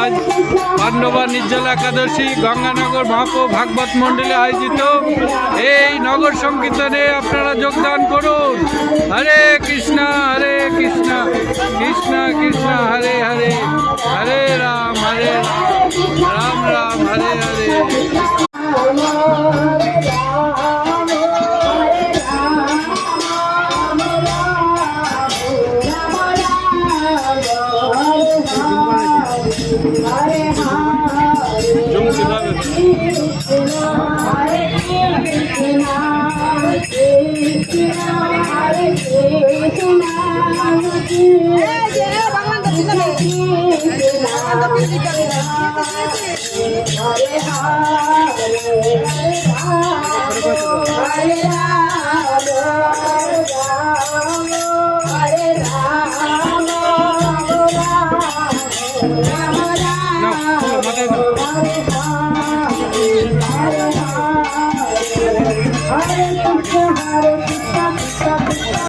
आज পান্ডবা নির্জলা একাদশী গঙ্গানগর মহাপ্রভু ভাগবত মন্ডলে আয়োজিত এই নগর সংকীর্তনে আপনারা যোগদান করুন। হরে কৃষ্ণ কৃষ্ণ কৃষ্ণ হরে হরে, হরে রাম রাম রাম হরে হরে। Hare